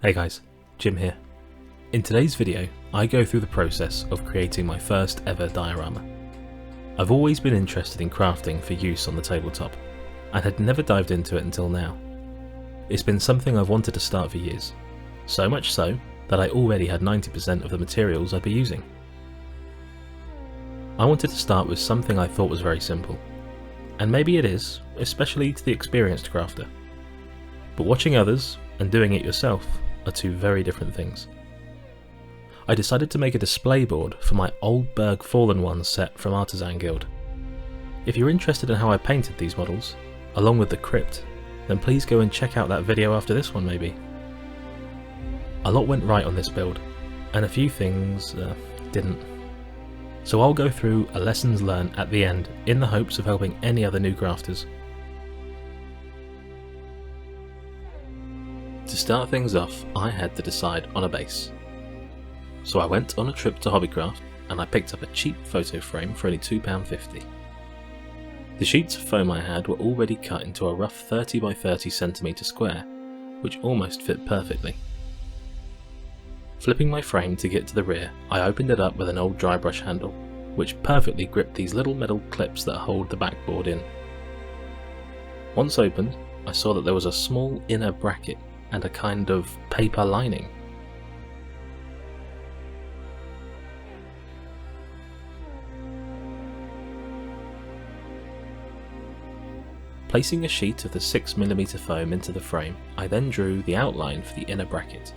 Hey guys, Jim here. In today's video, I go through the process of creating my first ever diorama. I've always been interested in crafting for use on the tabletop, and had never dived into it until now. It's been something I've wanted to start for years, so much so that I already had 90% of the materials I'd be using. I wanted to start with something I thought was very simple, and maybe it is, especially to the experienced crafter. But watching others and doing it yourself are two very different things. I decided to make a display board for my Oldburg Fallen one set from Artisan Guild. If you're interested in how I painted these models, along with the crypt, then please go and check out that video after this one maybe. A lot went right on this build, and a few things didn't. So I'll go through a lessons learned at the end in the hopes of helping any other new crafters. To start things off, I had to decide on a base. So I went on a trip to Hobbycraft and I picked up a cheap photo frame for only £2.50. The sheets of foam I had were already cut into a rough 30 by 30 cm square, which almost fit perfectly. Flipping my frame to get to the rear, I opened it up with an old dry brush handle, which perfectly gripped these little metal clips that hold the backboard in. Once opened, I saw that there was a small inner bracket and a kind of paper lining. Placing a sheet of the 6mm foam into the frame, I then drew the outline for the inner bracket.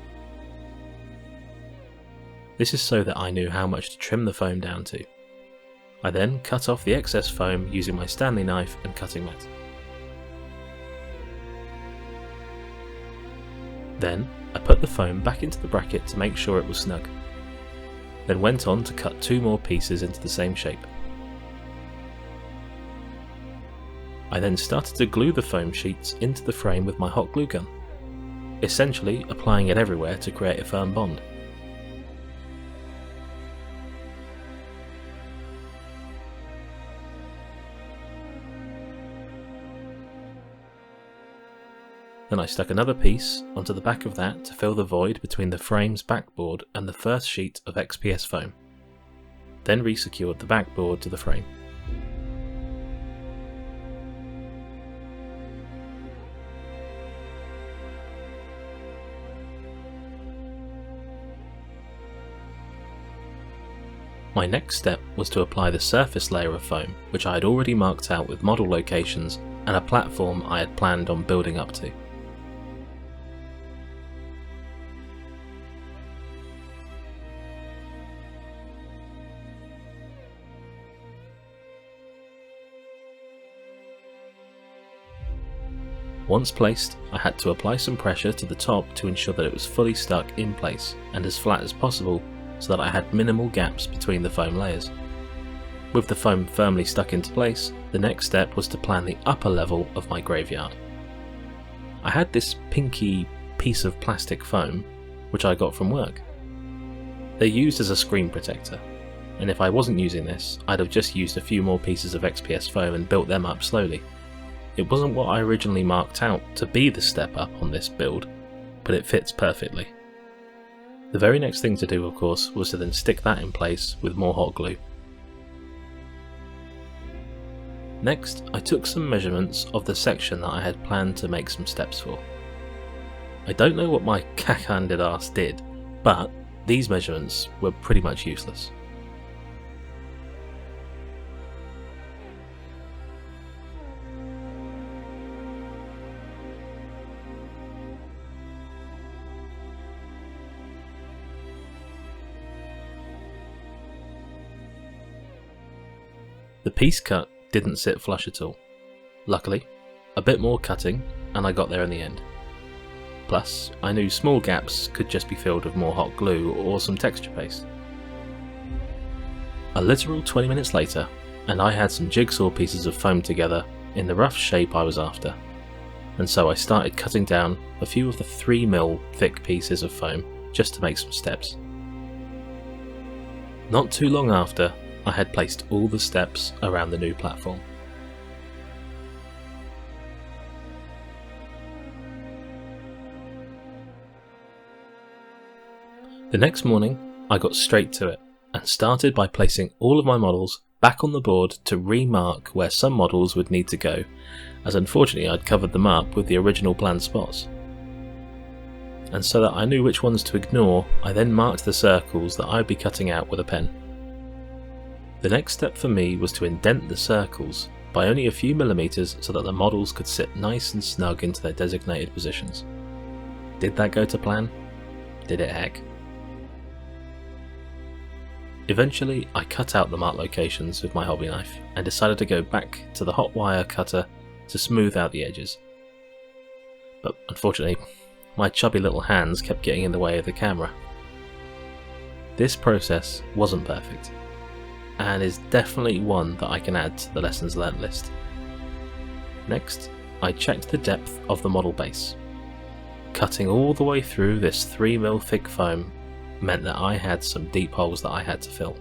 This is so that I knew how much to trim the foam down to. I then cut off the excess foam using my Stanley knife and cutting mat. Then, I put the foam back into the bracket to make sure it was snug. Then went on to cut two more pieces into the same shape. I then started to glue the foam sheets into the frame with my hot glue gun, essentially applying it everywhere to create a firm bond. Then I stuck another piece onto the back of that to fill the void between the frame's backboard and the first sheet of XPS foam. Then resecured the backboard to the frame. My next step was to apply the surface layer of foam, which I had already marked out with model locations and a platform I had planned on building up to. Once placed, I had to apply some pressure to the top to ensure that it was fully stuck in place and as flat as possible so that I had minimal gaps between the foam layers. With the foam firmly stuck into place, the next step was to plan the upper level of my graveyard. I had this pinky piece of plastic foam, which I got from work. They're used as a screen protector, and if I wasn't using this, I'd have just used a few more pieces of XPS foam and built them up slowly. It wasn't what I originally marked out to be the step up on this build, but it fits perfectly. The very next thing to do, of course, was to then stick that in place with more hot glue. Next, I took some measurements of the section that I had planned to make some steps for. I don't know what my cack-handed ass did, but these measurements were pretty much useless. The piece cut didn't sit flush at all. Luckily, a bit more cutting and I got there in the end. Plus, I knew small gaps could just be filled with more hot glue or some texture paste. A literal 20 minutes later, and I had some jigsaw pieces of foam together in the rough shape I was after, and so I started cutting down a few of the 3mm thick pieces of foam just to make some steps. Not too long after, I had placed all the steps around the new platform. The next morning, I got straight to it, and started by placing all of my models back on the board to remark where some models would need to go, as unfortunately I'd covered them up with the original planned spots. And so that I knew which ones to ignore, I then marked the circles that I'd be cutting out with a pen. The next step for me was to indent the circles by only a few millimeters so that the models could sit nice and snug into their designated positions. Did that go to plan? Did it heck? Eventually, I cut out the marked locations with my hobby knife and decided to go back to the hot wire cutter to smooth out the edges. But unfortunately, my chubby little hands kept getting in the way of the camera. This process wasn't perfect, and is definitely one that I can add to the lessons learnt list. Next, I checked the depth of the model base. Cutting all the way through this 3mm thick foam meant that I had some deep holes that I had to fill.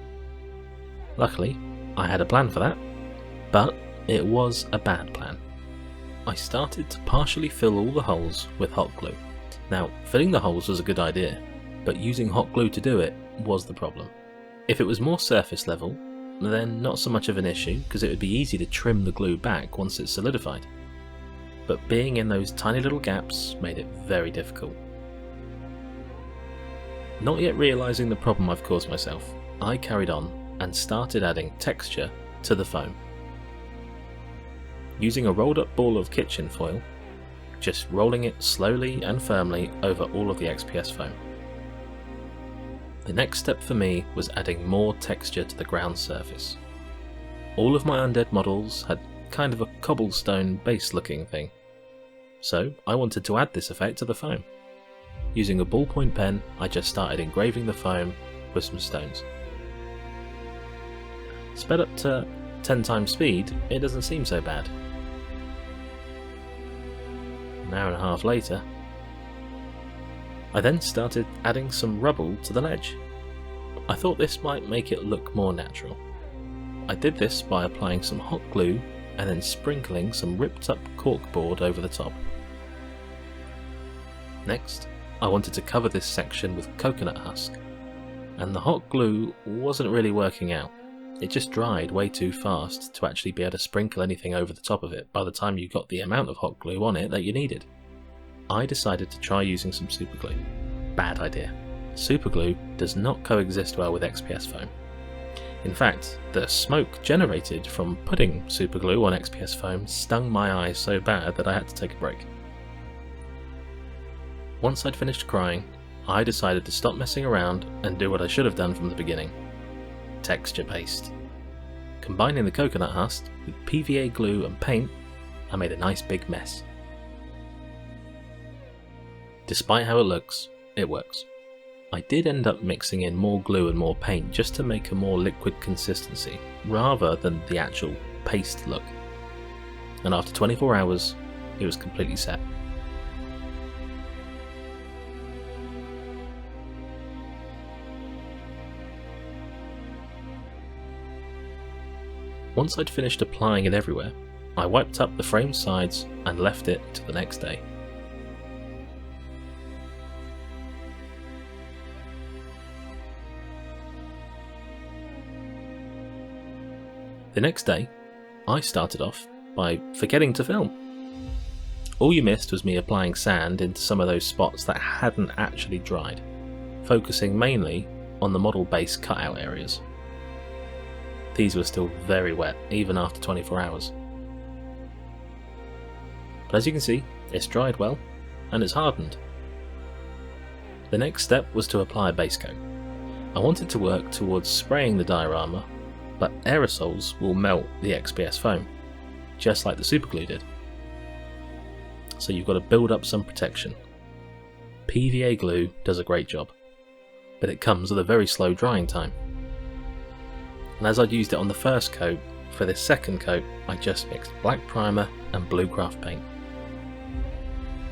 Luckily, I had a plan for that, but it was a bad plan. I started to partially fill all the holes with hot glue. Now, filling the holes was a good idea, but using hot glue to do it was the problem. If it was more surface level, then not so much of an issue, because it would be easy to trim the glue back once it's solidified. But being in those tiny little gaps made it very difficult. Not yet realising the problem I've caused myself, I carried on and started adding texture to the foam. Using a rolled up ball of kitchen foil, just rolling it slowly and firmly over all of the XPS foam. The next step for me was adding more texture to the ground surface. All of my Undead models had kind of a cobblestone base looking thing, so I wanted to add this effect to the foam. Using a ballpoint pen, I just started engraving the foam with some stones. Sped up to 10 times speed, it doesn't seem so bad. An hour and a half later, I then started adding some rubble to the ledge. I thought this might make it look more natural. I did this by applying some hot glue and then sprinkling some ripped up corkboard over the top. Next, I wanted to cover this section with coconut husk, and the hot glue wasn't really working out. It just dried way too fast to actually be able to sprinkle anything over the top of it by the time you got the amount of hot glue on it that you needed. I decided to try using some superglue. Bad idea. Superglue does not coexist well with XPS foam. In fact, the smoke generated from putting superglue on XPS foam stung my eyes so bad that I had to take a break. Once I'd finished crying, I decided to stop messing around and do what I should have done from the beginning. Texture paste. Combining the coconut husk with PVA glue and paint, I made a nice big mess. Despite how it looks, it works. I did end up mixing in more glue and more paint just to make a more liquid consistency, rather than the actual paste look. And after 24 hours, it was completely set. Once I'd finished applying it everywhere, I wiped up the frame sides and left it till the next day. The next day, I started off by forgetting to film. All you missed was me applying sand into some of those spots that hadn't actually dried, focusing mainly on the model base cutout areas. These were still very wet, even after 24 hours. But as you can see, it's dried well, and it's hardened. The next step was to apply a base coat. I wanted to work towards spraying the diorama, but aerosols will melt the XPS foam, just like the superglue did. So you've got to build up some protection. PVA glue does a great job, but it comes with a very slow drying time. And as I'd used it on the first coat, for this second coat I just mixed black primer and blue craft paint,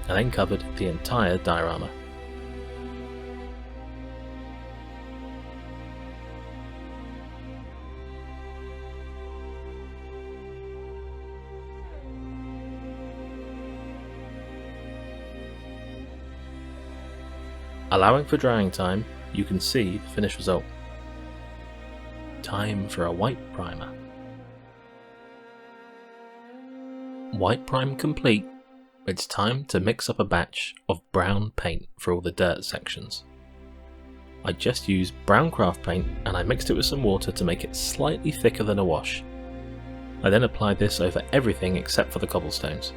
and then covered the entire diorama. Allowing for drying time, you can see the finished result. Time for a white primer. White prime complete, it's time to mix up a batch of brown paint for all the dirt sections. I just used brown craft paint and I mixed it with some water to make it slightly thicker than a wash. I then applied this over everything except for the cobblestones.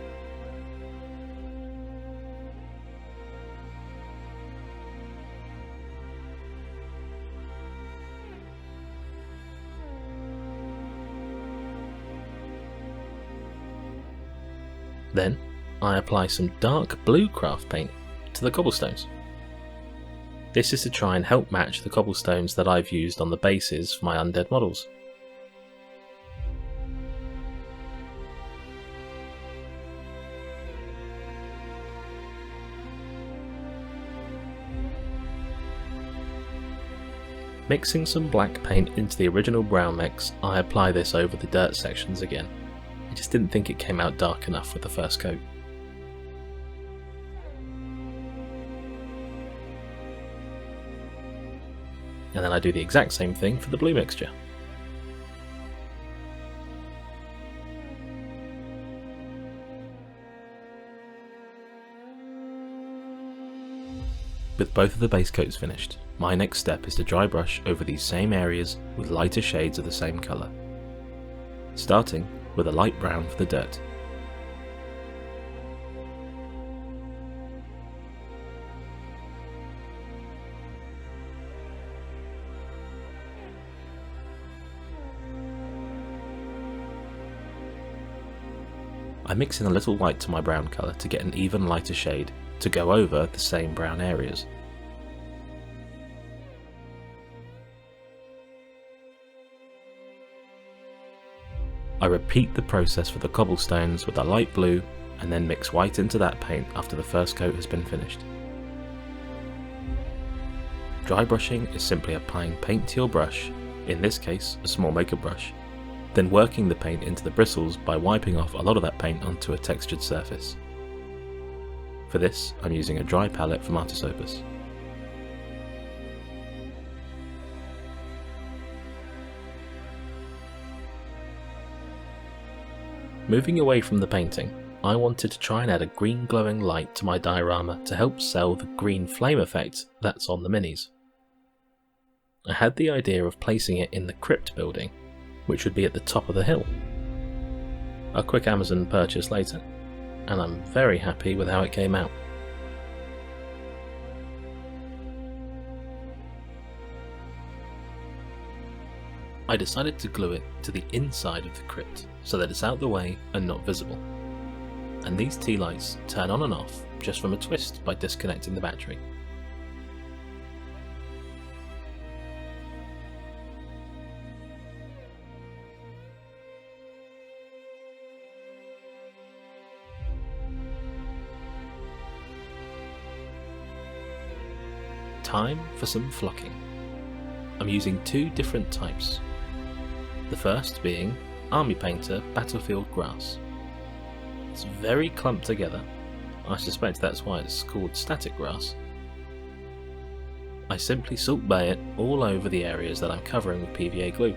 Then I apply some dark blue craft paint to the cobblestones. This is to try and help match the cobblestones that I've used on the bases for my undead models. Mixing some black paint into the original brown mix, I apply this over the dirt sections again. I just didn't think it came out dark enough with the first coat. And then I do the exact same thing for the blue mixture. With both of the base coats finished, my next step is to dry brush over these same areas with lighter shades of the same colour, starting with a light brown for the dirt. I mix in a little white to my brown colour to get an even lighter shade to go over the same brown areas. I repeat the process for the cobblestones with a light blue and then mix white into that paint after the first coat has been finished. Dry brushing is simply applying paint to your brush, in this case a small makeup brush, then working the paint into the bristles by wiping off a lot of that paint onto a textured surface. For this, I'm using a dry palette from Artisan Guild Set. Moving away from the painting, I wanted to try and add a green glowing light to my diorama to help sell the green flame effect that's on the minis. I had the idea of placing it in the crypt building, which would be at the top of the hill. A quick Amazon purchase later, and I'm very happy with how it came out. I decided to glue it to the inside of the crypt so that it's out the way and not visible. And these tea lights turn on and off just from a twist by disconnecting the battery. Time for some flocking. I'm using two different types. The first being Army Painter Battlefield Grass. It's very clumped together. I suspect that's why it's called static grass. I simply salt bay it all over the areas that I'm covering with PVA glue.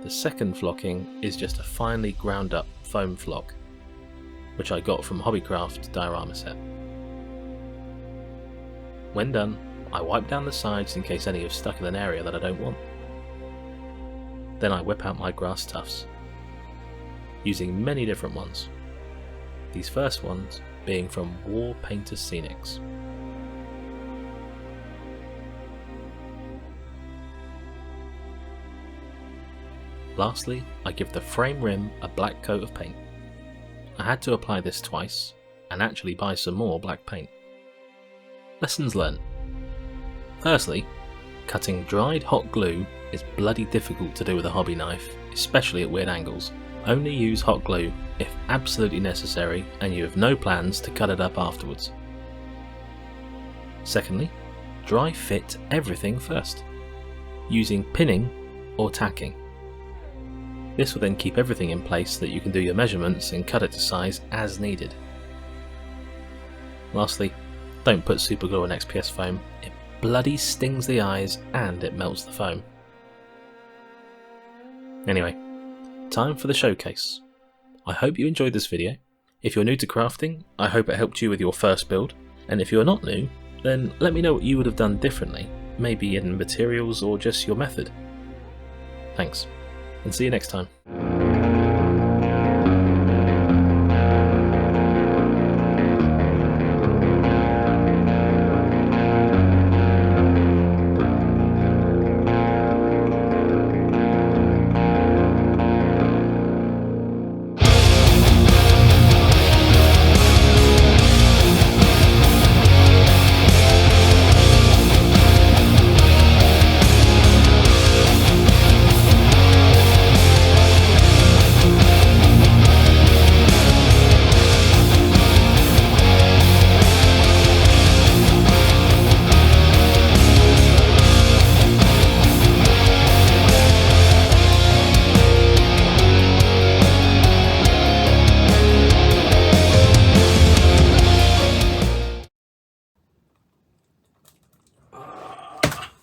The second flocking is just a finely ground up foam flock, which I got from Hobbycraft Diorama set. When done, I wipe down the sides in case any have stuck in an area that I don't want. Then I whip out my grass tufts, using many different ones. These first ones being from War Painter Scenics. Lastly, I give the frame rim a black coat of paint. I had to apply this twice, and actually buy some more black paint. Lessons learned. Firstly, cutting dried hot glue is bloody difficult to do with a hobby knife, especially at weird angles. Only use hot glue if absolutely necessary and you have no plans to cut it up afterwards. Secondly, dry fit everything first, using pinning or tacking. This will then keep everything in place so that you can do your measurements and cut it to size as needed. Lastly, don't put superglue on XPS foam. It bloody stings the eyes and it melts the foam. Anyway, time for the showcase. I hope you enjoyed this video. If you're new to crafting, I hope it helped you with your first build, and if you're not new, then let me know what you would have done differently, maybe in materials or just your method. Thanks, and see you next time.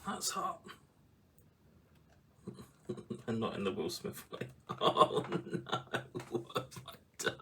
That's hot. And not in the Will Smith way. Oh no, what have I done?